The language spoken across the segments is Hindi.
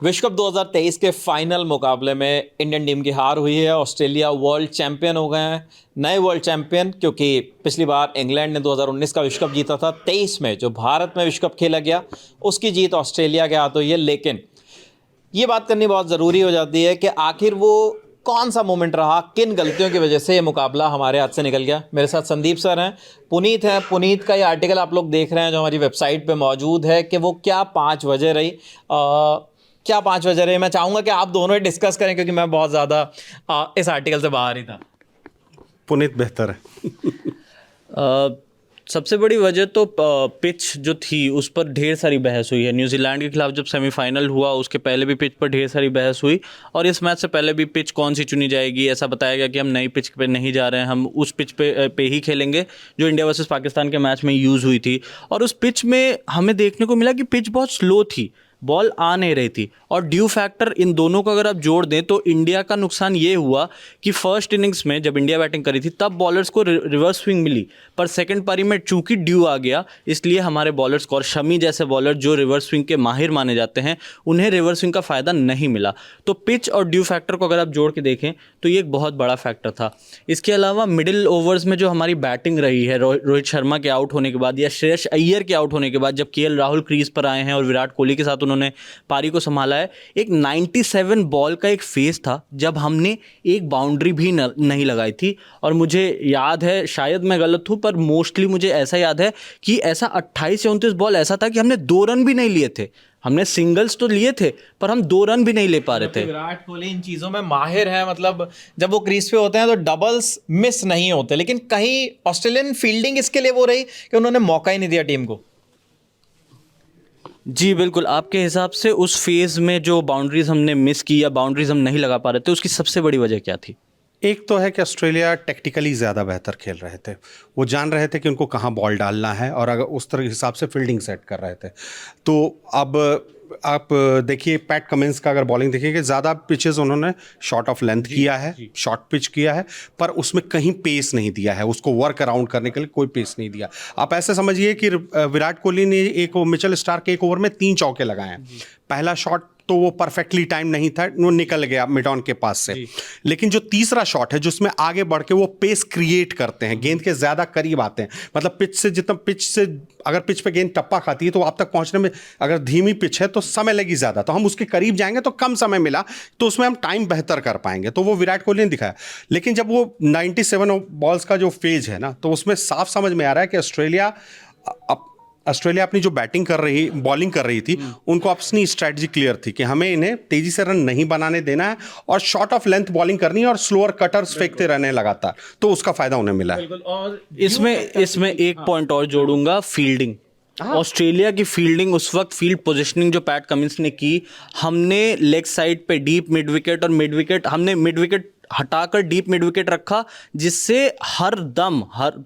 विश्व कप 2023 के फाइनल मुकाबले में इंडियन टीम की हार हुई है। ऑस्ट्रेलिया वर्ल्ड चैंपियन हो गए हैं, नए वर्ल्ड चैंपियन, क्योंकि पिछली बार इंग्लैंड ने 2019 का विश्व कप जीता था। 23 में जो भारत में विश्व कप खेला गया उसकी जीत ऑस्ट्रेलिया के हाथ हुई है। लेकिन ये बात करनी बहुत ज़रूरी हो जाती है कि आखिर वो कौन सा मोमेंट रहा, किन गलतियों की वजह से ये मुकाबला हमारे हाथ से निकल गया। मेरे साथ संदीप सर हैं, पुनीत हैं। पुनीत का ये आर्टिकल आप लोग देख रहे हैं जो हमारी वेबसाइट पे मौजूद है कि वो क्या 5 वजह रही, क्या 5 वजह रही। मैं चाहूँगा कि आप दोनों ही डिस्कस करें क्योंकि मैं बहुत ज़्यादा इस आर्टिकल से बाहर ही था। पुनीत बेहतर है। सबसे बड़ी वजह तो पिच जो थी उस पर ढेर सारी बहस हुई है। न्यूजीलैंड के खिलाफ जब सेमीफाइनल हुआ उसके पहले भी पिच पर ढेर सारी बहस हुई, और इस मैच से पहले भी पिच कौन सी चुनी जाएगी ऐसा बताया गया कि हम नई पिच पे नहीं जा रहे हैं, हम उस पिच पे ही खेलेंगे जो इंडिया वर्सेस पाकिस्तान के मैच में यूज़ हुई थी। और उस पिच में हमें देखने को मिला कि पिच बहुत स्लो थी, बॉल आ नहीं रही थी। और ड्यू फैक्टर इन दोनों को अगर आप जोड़ दें तो इंडिया का नुकसान ये हुआ कि फर्स्ट इनिंग्स में जब इंडिया बैटिंग करी थी तब बॉलर्स को रिवर्स स्विंग मिली, पर सेकंड पारी में चूंकि ड्यू आ गया इसलिए हमारे बॉलर्स को, और शमी जैसे बॉलर जो रिवर्स स्विंग के माहिर माने जाते हैं, उन्हें रिवर्स स्विंग का फ़ायदा नहीं मिला। तो पिच और ड्यू फैक्टर को अगर आप जोड़ के देखें तो ये एक बहुत बड़ा फैक्टर था। इसके अलावा मिडिल ओवर्स में जो हमारी बैटिंग रही है रोहित शर्मा के आउट होने के बाद या श्रेयस अय्यर के आउट होने के बाद, जब केएल राहुल क्रीज पर आए हैं और विराट कोहली के साथ उन्होंने पारी को संभाला है, एक 97 बॉल का एक फेज था जब हमने एक बाउंड्री भी नहीं लगाई थी। और मुझे याद है, शायद मैं गलत हूं, पर मोस्टली मुझे ऐसा याद है कि ऐसा 28 या 29 बॉल ऐसा था कि हमने 2 रन भी नहीं लिए थे। हमने सिंगल्स तो लिए थे पर हम 2 रन भी नहीं ले पा रहे थे। विराट कोहली इन चीज़ों में माहिर है, मतलब जब वो क्रीज पे होते हैं तो डबल्स मिस नहीं होते। लेकिन कहीं ऑस्ट्रेलियन फील्डिंग इसके लिए वो रही कि उन्होंने मौका ही नहीं दिया टीम को। जी बिल्कुल, आपके हिसाब से उस फेज़ में जो बाउंड्रीज हमने मिस की या बाउंड्रीज हम नहीं लगा पा रहे थे, उसकी सबसे बड़ी वजह क्या थी? एक तो है कि ऑस्ट्रेलिया टेक्टिकली ज़्यादा बेहतर खेल रहे थे, वो जान रहे थे कि उनको कहाँ बॉल डालना है और अगर उस तरह हिसाब से फील्डिंग सेट कर रहे थे। तो अब आप देखिए पैट कमिंस का अगर बॉलिंग देखिए, ज़्यादा पिचेस उन्होंने शॉर्ट ऑफ लेंथ किया है, शॉर्ट पिच किया है, पर उसमें कहीं पेस नहीं दिया है, उसको वर्क अराउंड करने के लिए कोई पेस नहीं दिया। आप ऐसे समझिए कि विराट कोहली ने मिचेल स्टार्क के एक ओवर में 3 चौके लगाए हैं। पहला शॉट तो वो परफेक्टली टाइम नहीं था, वो निकल गया मिड ऑन के पास से। लेकिन जो तीसरा शॉट है जिसमें आगे बढ़ के वो पेस क्रिएट करते हैं, गेंद के ज़्यादा करीब आते हैं, मतलब पिच से अगर पिच पे गेंद टप्पा खाती है तो आप तक पहुंचने में अगर धीमी पिच है तो समय लगी ज़्यादा, तो हम उसके करीब जाएंगे तो कम समय मिला, तो उसमें हम टाइम बेहतर कर पाएंगे। तो वो विराट कोहली ने दिखाया। लेकिन जब वो 97 बॉल्स का जो फेज है ना, तो उसमें साफ समझ में आ रहा है कि ऑस्ट्रेलिया अपनी जो बॉलिंग कर रही थी, उनको अपनी स्ट्रैटेजी क्लियर थी कि हमें इन्हें तेजी से रन नहीं बनाने देना है और शॉर्ट ऑफ लेंथ बॉलिंग करनी है और स्लोअर कटर्स फेंकते रहने लगातार, तो उसका फायदा उन्हें मिला है। और इसमें एक पॉइंट और जोड़ूंगा, फील्डिंग। ऑस्ट्रेलिया की फील्डिंग उस वक्त, फील्ड पोजीशनिंग जो पैट कमिंस ने की, हमने लेग साइड पे डीप मिड विकेट और मिड विकेट, हमने मिड विकेट हटाकर डीप मिड विकेट रखा, जिससे her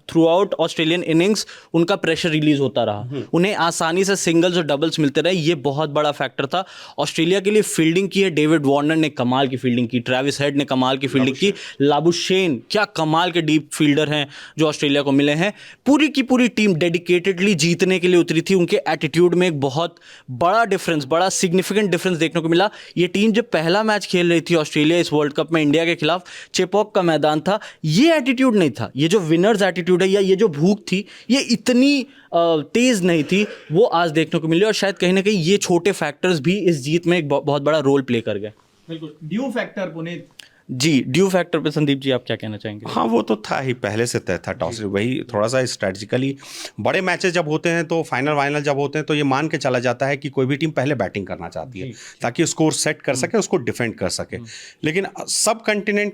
through out Australian innings उनका प्रेशर रिलीज होता रहा, उन्हें आसानी से सिंगल्स और डबल्स मिलते रहे। ये बहुत बड़ा फैक्टर था ऑस्ट्रेलिया के लिए। फील्डिंग की है, डेविड वार्नर ने कमाल की फील्डिंग की, ट्रेविस हेड ने कमाल की फील्डिंग की, लाबुशेन क्या कमाल के डीप फील्डर हैं जो ऑस्ट्रेलिया को मिले हैं। पूरी की पूरी टीम डेडिकेटेडली जीतने के लिए उतरी थी। उनके एटीट्यूड में एक बहुत बड़ा डिफरेंस, बड़ा सिग्निफिकेंट डिफरेंस देखने को मिला। ये टीम जब पहला मैच खेल रही थी ऑस्ट्रेलिया इस वर्ल्ड कप में इंडिया के खिलाफ, चेपॉक का मैदान था, ये एटीट्यूड नहीं था। ये जो विनर्स एटीट्यूड है या ये जो भूख थी, ये इतनी तेज नहीं थी, वो आज देखने को मिली। और शायद कहीं ना कहीं ये छोटे फैक्टर्स भी इस जीत में एक बहुत बड़ा रोल प्ले कर गए। बिल्कुल, ड्यू फैक्टर पुनीत। जी, ड्यू फैक्टर पे संदीप जी आप क्या कहना चाहेंगे? हाँ, वो तो था ही, पहले से तय था टॉस। वही थोड़ा सा स्ट्रेटजिकली बड़े मैचेस जब होते हैं तो फाइनल जब होते हैं तो ये मान के चला जाता है कि कोई भी टीम पहले बैटिंग करना चाहती है ताकि स्कोर सेट कर सके, उसको डिफेंड कर सके। लेकिन सब कंटिनेंट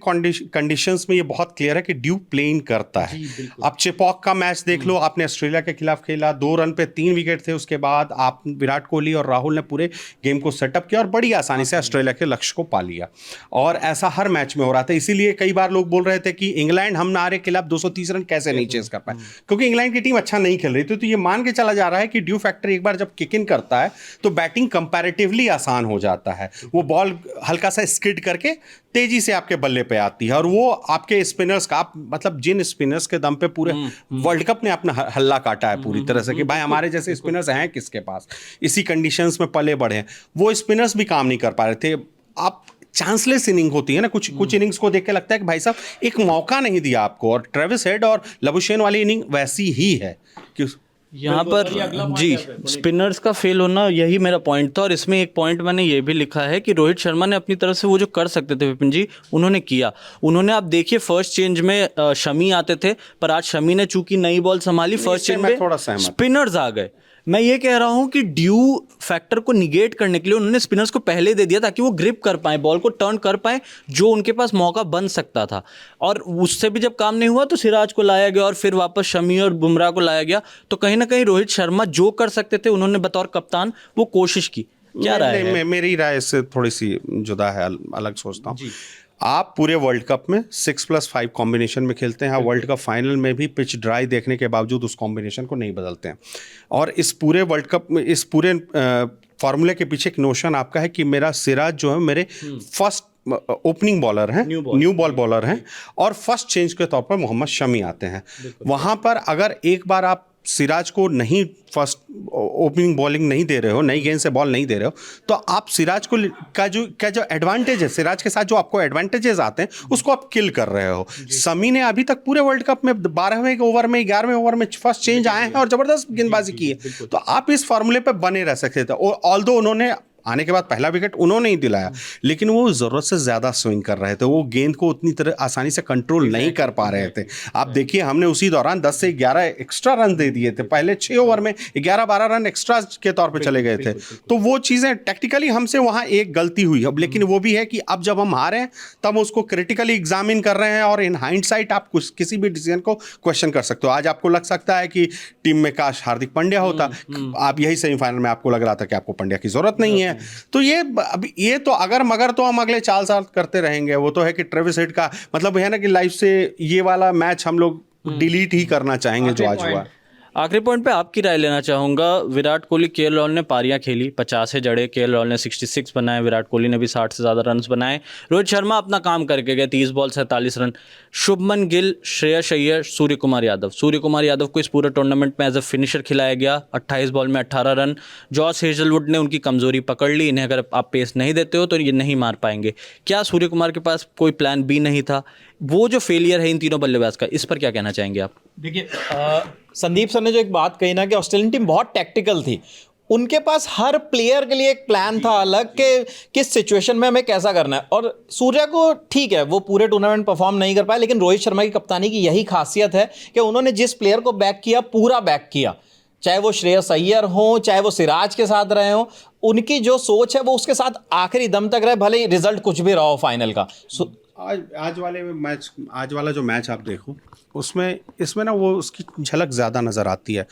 कंडीशंस में ये बहुत क्लियर है कि ड्यू प्लेइंग करता है। आप चेपॉक का मैच देख लो, आपने ऑस्ट्रेलिया के खिलाफ खेला, 2 रन पे 3 विकेट थे, उसके बाद आप विराट कोहली और राहुल ने पूरे गेम को सेटअप किया और बड़ी आसानी से ऑस्ट्रेलिया के लक्ष्य को पा लिया। और ऐसा हर मैच में हो रहा था, इसीलिए कई बार लोग बोल रहे थे कि इंग्लैंड हम हमारे खिलाफ 230 रन कैसे नहीं चेस कर पाए, क्योंकि इंग्लैंड की टीम अच्छा नहीं खेल रही थी। तो ये मान के चला जा रहा है कि ड्यू फैक्टर एक बार जब किक इन करता है तो बैटिंग कंपैरेटिवली आसान हो जाता है। वो बॉल हल्का सा स्किड करके तेजी से आपके बल्ले पे आती है, और वो आपके स्पिनर्स का, आप मतलब जिन स्पिनर्स के दम पे पूरे वर्ल्ड कप ने अपना हल्ला काटा है पूरी तरह से कि भाई हमारे जैसे स्पिनर्स हैं किसके पास, इसी कंडीशंस में पले बढ़े हैं, वो स्पिनर्स भी काम नहीं कर पा रहे थे। आप चांसलेस इनिंग होती है ना, कुछ इनिंग्स को देख के लगता है कि भाई साहब एक मौका नहीं दिया आपको, और ट्रेविस हेड और लबुशेन वाली इनिंग वैसी ही है कि यहाँ पर जी स्पिनर्स का फेल होना, यही मेरा पॉइंट था। और इसमें एक पॉइंट मैंने ये भी लिखा है कि रोहित शर्मा ने अपनी तरफ से वो जो कर सकते थे विपिन जी, उन्होंने किया। उन्होंने, आप देखिए फर्स्ट चेंज में शमी आते थे, पर आज शमी ने चूंकि नई बॉल संभाली, फर्स्ट चेंज में स्पिनर्स आ गए। मैं ये कह रहा हूं कि ड्यू फैक्टर को निगेट करने के लिए उन्होंने स्पिनर्स को पहले दे दिया ताकि वो ग्रिप कर पाए, बॉल को टर्न कर पाए, जो उनके पास मौका बन सकता था। और उससे भी जब काम नहीं हुआ तो सिराज को लाया गया और फिर वापस शमी और बुमराह को लाया गया। तो कहीं ना कहीं रोहित शर्मा जो कर सकते थे उन्होंने बतौर कप्तान वो कोशिश की। क्या राय है? मेरी राय इससे थोड़ी सी जुदा है, अलग सोचता हूँ। आप पूरे वर्ल्ड कप में 6+5 कॉम्बिनेशन में खेलते हैं, वर्ल्ड कप फाइनल में भी पिच ड्राई देखने के बावजूद उस कॉम्बिनेशन को नहीं बदलते हैं। और इस पूरे वर्ल्ड कप में, इस पूरे फार्मूले के पीछे एक नोशन आपका है कि मेरा सिराज जो है मेरे फर्स्ट ओपनिंग बॉलर हैं, न्यू बॉल बॉलर हैं, और फर्स्ट चेंज के तौर पर मोहम्मद शमी आते हैं। वहाँ पर अगर एक बार आप सिराज को नहीं फर्स्ट ओपनिंग बॉलिंग नहीं दे रहे हो, नई गेंद से बॉल नहीं दे रहे हो, तो आप सिराज को का जो एडवांटेज है, सिराज के साथ जो आपको एडवांटेजेस आते हैं उसको आप किल कर रहे हो। शमी ने अभी तक पूरे वर्ल्ड कप में 12वें ओवर में, 11वें ओवर में फर्स्ट चेंज आए हैं और जबरदस्त गेंदबाजी की है। तो आप इस फार्मूले पर बने रह सकते थे। ऑल्दो उन्होंने आने के बाद पहला विकेट उन्होंने ही दिलाया, लेकिन वो ज़रूरत से ज़्यादा स्विंग कर रहे थे, वो गेंद को उतनी तरह आसानी से कंट्रोल नहीं कर पा रहे थे। आप देखिए हमने उसी दौरान 10 से 11 एक्स्ट्रा रन दे दिए थे, पहले 6 ओवर में 11-12 रन एक्स्ट्रा के तौर पे चले गए थे। तो वो चीज़ें टेक्निकली हमसे वहाँ एक गलती हुई। अब लेकिन वो भी है कि अब जब हम हारे हैं तब उसको क्रिटिकली एग्जामिन कर रहे हैं, और इन हाइंडसाइट आप किसी भी डिसीजन को क्वेश्चन कर सकते हो। आज आपको लग सकता है कि टीम में काश हार्दिक पांड्या होता, आप यही सेमीफाइनल में आपको लग रहा था कि आपको पांड्या की जरूरत नहीं है। तो ये तो अगर मगर तो हम अगले 4 साल करते रहेंगे। वो तो है कि ट्रेविस हेड का मतलब है ना कि लाइफ से ये वाला मैच हम लोग डिलीट ही करना चाहेंगे जो आज हुआ। आखिरी पॉइंट पे आपकी राय लेना चाहूँगा। विराट कोहली, केएल राहुल ने पारियां खेली, 50 से जड़े, केएल राहुल ने 66 बनाए, विराट कोहली ने भी 60 से ज़्यादा रन्स बनाए। रोहित शर्मा अपना काम करके गए, 30 बॉल 47 रन। शुभमन गिल, श्रेयस अय्यर, सूर्य कुमार यादव को इस पूरे टूर्नामेंट में एज अ फिनिशर खिलाया गया, 28 बॉल में 18 रन। जॉस हेजलवुड ने उनकी कमजोरी पकड़ ली, इन्हें अगर आप पेस नहीं देते हो तो ये नहीं मार पाएंगे। क्या सूर्य कुमार के पास कोई प्लान बी नहीं था? वो जो फेलियर है इन तीनों बल्लेबाज का, इस पर क्या कहना चाहेंगे आप? देखिए संदीप सर ने जो एक बात कही ना कि ऑस्ट्रेलियन टीम बहुत टैक्टिकल थी, उनके पास हर प्लेयर के लिए एक प्लान था अलग कि किस सिचुएशन में हमें कैसा करना है। और सूर्या को ठीक है वो पूरे टूर्नामेंट परफॉर्म नहीं कर पाए, लेकिन रोहित शर्मा की कप्तानी की यही खासियत है कि उन्होंने जिस प्लेयर को बैक किया पूरा बैक किया, चाहे वो श्रेयस अय्यर हो, चाहे वो सिराज के साथ रहे हो, उनकी जो सोच है वो उसके साथ आखिरी दम तक रहे, भले रिजल्ट कुछ भी रहा हो फाइनल का। आज वाला जो मैच आप देखो उसमें इसमें ना वो उसकी झलक ज़्यादा नज़र आती है।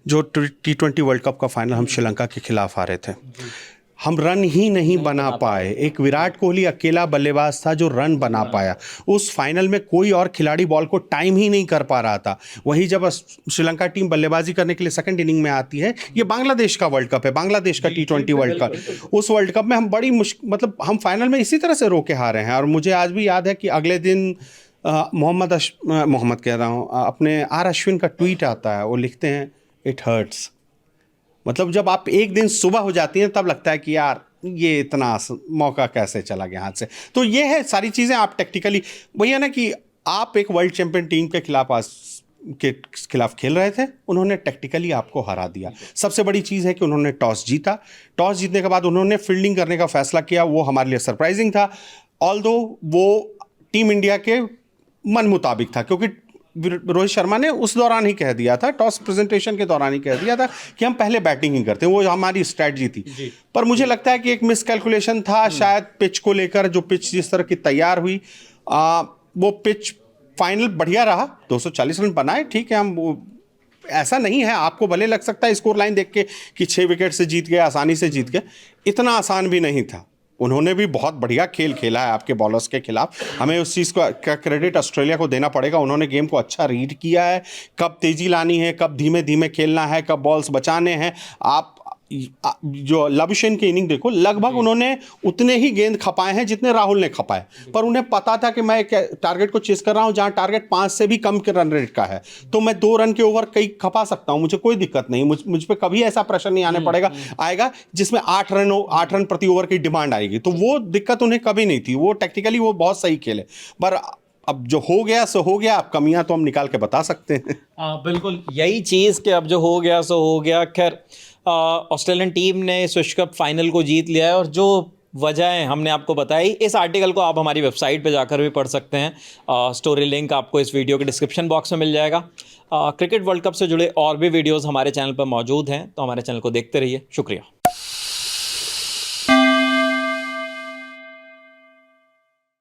जो T20 वर्ल्ड कप का फाइनल हम श्रीलंका के खिलाफ हारे थे, हम रन ही नहीं बना पाए। एक विराट कोहली अकेला बल्लेबाज था जो रन बना पाया। उस फाइनल में कोई और खिलाड़ी बॉल को टाइम ही नहीं कर पा रहा था। वही जब श्रीलंका टीम बल्लेबाजी करने के लिए सेकंड इनिंग में आती है, ये बांग्लादेश का वर्ल्ड कप है, बांग्लादेश का T20 वर्ल्ड कप। उस वर्ल्ड कप में हम बड़ी मतलब हम फाइनल में इसी तरह से रोके हारे हैं। और मुझे आज भी याद है कि अगले दिन मोहम्मद कह रहा हूँ, अपने आर अश्विन का ट्वीट आता है, वो लिखते हैं इट हर्ट्स। मतलब जब आप एक दिन सुबह हो जाती हैं तब लगता है कि यार ये इतना मौका कैसे चला गया हाथ से। तो ये है सारी चीज़ें आप टेक्निकली, वही है ना कि आप एक वर्ल्ड चैंपियन टीम के खिलाफ खेल रहे थे, उन्होंने टेक्निकली आपको हरा दिया। सबसे बड़ी चीज़ है कि उन्होंने टॉस जीता। टॉस जीतने के बाद उन्होंने फील्डिंग करने का फैसला किया, वो हमारे लिए सरप्राइजिंग था। ऑल्दो वो टीम इंडिया के मन मुताबिक था, क्योंकि रोहित शर्मा ने उस दौरान ही कह दिया था, टॉस प्रेजेंटेशन के दौरान ही कह दिया था कि हम पहले बैटिंग ही करते हैं, वो हमारी स्ट्रैटेजी थी। पर मुझे लगता है कि एक मिसकैलकुलेशन था शायद पिच को लेकर। जो पिच जिस तरह की तैयार हुई, वो पिच फाइनल बढ़िया रहा, 240 रन बनाए, ठीक है। हम वो ऐसा नहीं है, आपको भले लग सकता है स्कोर लाइन देख के कि 6 विकेट से जीत गए, आसानी से जीत गए, इतना आसान भी नहीं था। उन्होंने भी बहुत बढ़िया खेल खेला है आपके बॉलर्स के खिलाफ। हमें उस चीज़ का क्रेडिट ऑस्ट्रेलिया को देना पड़ेगा। उन्होंने गेम को अच्छा रीड किया है, कब तेज़ी लानी है, कब धीमे धीमे खेलना है, कब बॉल्स बचाने हैं। आप जो लबुशेन की इनिंग देखो, लगभग उन्होंने उतने ही गेंद खपाए हैं जितने राहुल ने खपाए, पर उन्हें पता था कि मैं एक टारगेट को चेस कर रहा हूं जहां टारगेट 5 से भी कम के रन रेट का है, तो मैं 2 रन के ओवर कई खपा सकता हूं, मुझे कोई दिक्कत नहीं। मुझ पे कभी ऐसा प्रेशर नहीं आने पड़ेगा आएगा जिसमें 8 रन प्रति ओवर की डिमांड आएगी, तो वो दिक्कत उन्हें कभी नहीं थी। वो टेक्निकली वो बहुत सही खेले, पर अब जो हो गया सो हो गया। अब कमियां तो हम निकाल के बता सकते हैं। बिल्कुल यही चीज़ कि अब जो हो गया सो हो गया। खैर ऑस्ट्रेलियन टीम ने इस विश्व कप फाइनल को जीत लिया है, और जो वजहें हमने आपको बताई, इस आर्टिकल को आप हमारी वेबसाइट पे जाकर भी पढ़ सकते हैं। स्टोरी लिंक आपको इस वीडियो के डिस्क्रिप्शन बॉक्स में मिल जाएगा। क्रिकेट वर्ल्ड कप से जुड़े और भी वीडियोस हमारे चैनल पर मौजूद हैं, तो हमारे चैनल को देखते रहिए। शुक्रिया।